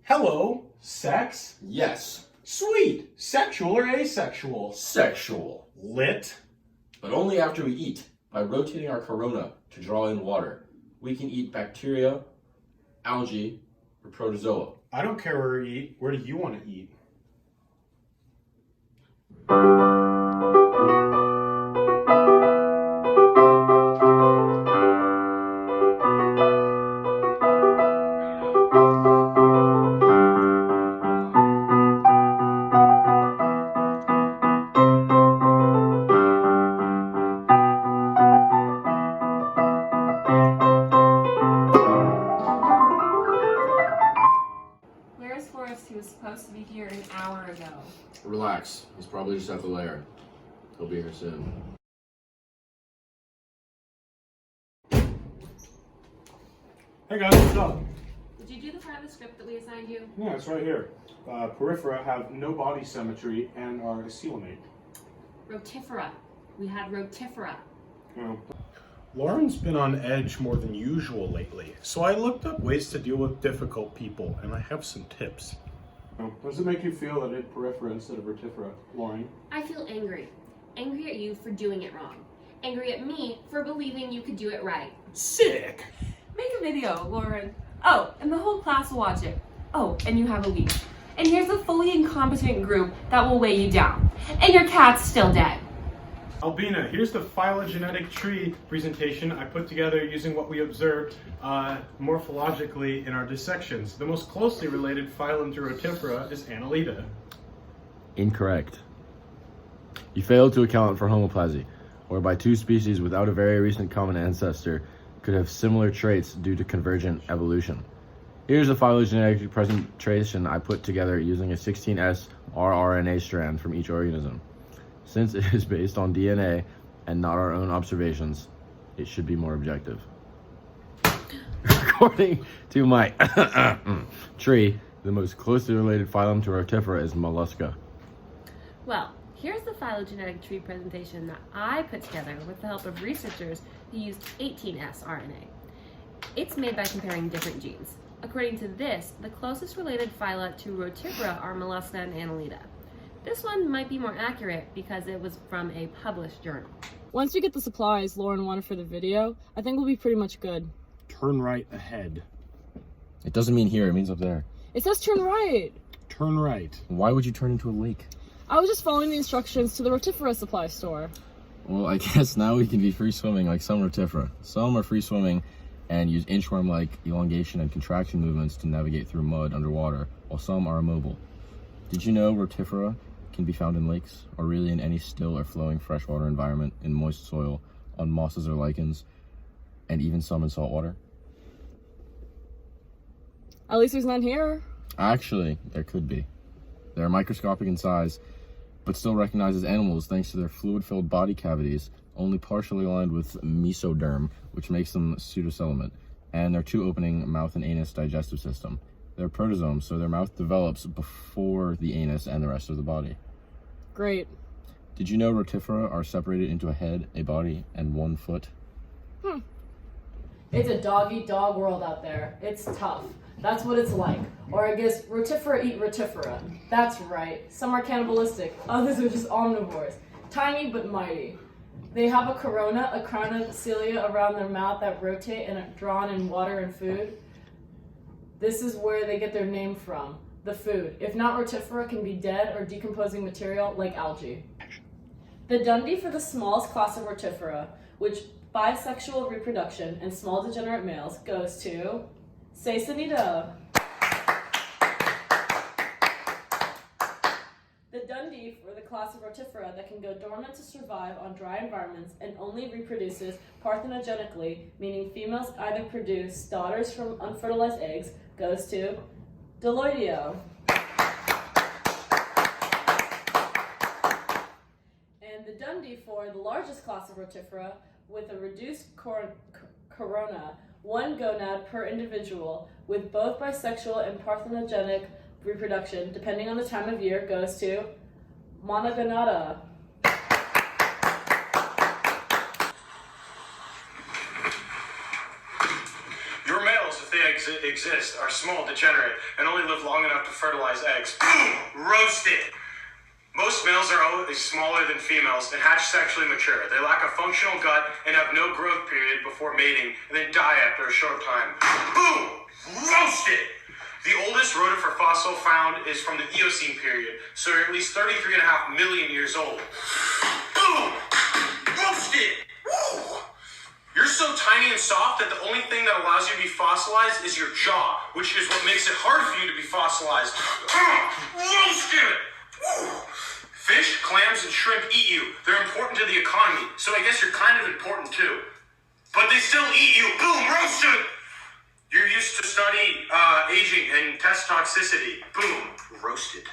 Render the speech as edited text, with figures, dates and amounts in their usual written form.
Hello, sex? Yes. Sweet. Sexual or asexual? Sexual. Lit? But only after we eat. By rotating our corona to draw in water, we can eat bacteria, algae, or protozoa. I don't care where we eat. Where do you want to eat? Where's Forrest? He was supposed to be here an hour ago. Relax. He's probably just at the lair. He'll be here soon. Hey guys, what's up? Did you do the part of the script that we assigned you? Yeah, it's right here. Porifera have no body symmetry and are coelenate. Rotifera. We had rotifera. Lauren's been on edge more than usual lately, so I looked up ways to deal with difficult people, and I have some tips. Does it make you feel that it's porifera instead of rotifera, Lauren? I feel angry. Angry at you for doing it wrong. Angry at me for believing you could do it right. Sick! Make a video, Lauren. Oh, and the whole class will watch it. Oh, and you have a week. And here's a fully incompetent group that will weigh you down. And your cat's still dead. Albina, here's the phylogenetic tree presentation I put together using what we observed morphologically in our dissections. The most closely related phylum to rotifera is Annelida. Incorrect. You failed to account for homoplasy, whereby two species without a very recent common ancestor could have similar traits due to convergent evolution. Here's a phylogenetic presentation I put together using a 16S rRNA strand from each organism. Since it is based on DNA and not our own observations, it should be more objective. According to my tree, the most closely related phylum to rotifera is Mollusca. Well, here's the phylogenetic tree presentation that I put together with the help of researchers who used 18S RNA. It's made by comparing different genes. According to this, the closest related phyla to rotifera are Mollusca and Annelida. This one might be more accurate because it was from a published journal. Once we get the supplies Lauren wanted for the video, I think we'll be pretty much good. Turn right ahead. It doesn't mean here, it means up there. It says turn right. Turn right. Why would you turn into a lake? I was just following the instructions to the rotifera supply store. Well, I guess now we can be free swimming like some rotifera. Some are free swimming and use inchworm-like elongation and contraction movements to navigate through mud underwater, while some are immobile. Did you know rotifera can be found in lakes, or really in any still or flowing freshwater environment, in moist soil, on mosses or lichens, and even some in salt water? At least there's none here. Actually, there could be. They are microscopic in size, but still recognized as animals thanks to their fluid-filled body cavities, only partially aligned with mesoderm, which makes them pseudocelibate, and their two-opening mouth and anus digestive system. They're protozoans, so their mouth develops before the anus and the rest of the body. Great. Did you know rotifera are separated into a head, a body, and 1 foot? It's a dog-eat-dog world out there. It's tough. That's what it's like. Or I guess rotifera eat rotifera. That's right. Some are cannibalistic. Others are just omnivores. Tiny but mighty. They have a corona, a crown of cilia around their mouth that rotate and are drawn in water and food. This is where they get their name from. The food. If not rotifera, can be dead or decomposing material like algae. The Dundee for the smallest class of rotifera, which bisexual reproduction and small degenerate males, goes to Seisanida. The Dundee for the class of rotifera that can go dormant to survive on dry environments and only reproduces parthenogenically, meaning females either produce daughters from unfertilized eggs, goes to Deloidio. And the Dundee for the largest class of rotifera with a reduced corona, 1 gonad per individual, with both bisexual and parthenogenic reproduction, depending on the time of year, goes to Monogonata. Your males, if they exist are small, degenerate, and only live long enough to fertilize eggs. Boom! Roasted! Most males are always smaller than females and hatch sexually mature. They lack a functional gut and have no growth period before mating and then die after a short time. Boom! Roasted! The oldest rotifer fossil found is from the Eocene period, so they're at least 33.5 million years old. Boom! Roasted! Woo! You're so tiny and soft that the only thing that allows you to be fossilized is your jaw, which is what makes it hard for you to be fossilized. Roasted! Woo! Fish, clams, and shrimp eat you. They're important to the economy, so I guess you're kind of important too. But they still eat you. Boom! Roasted! You're used to study aging and test toxicity. Boom! Roasted.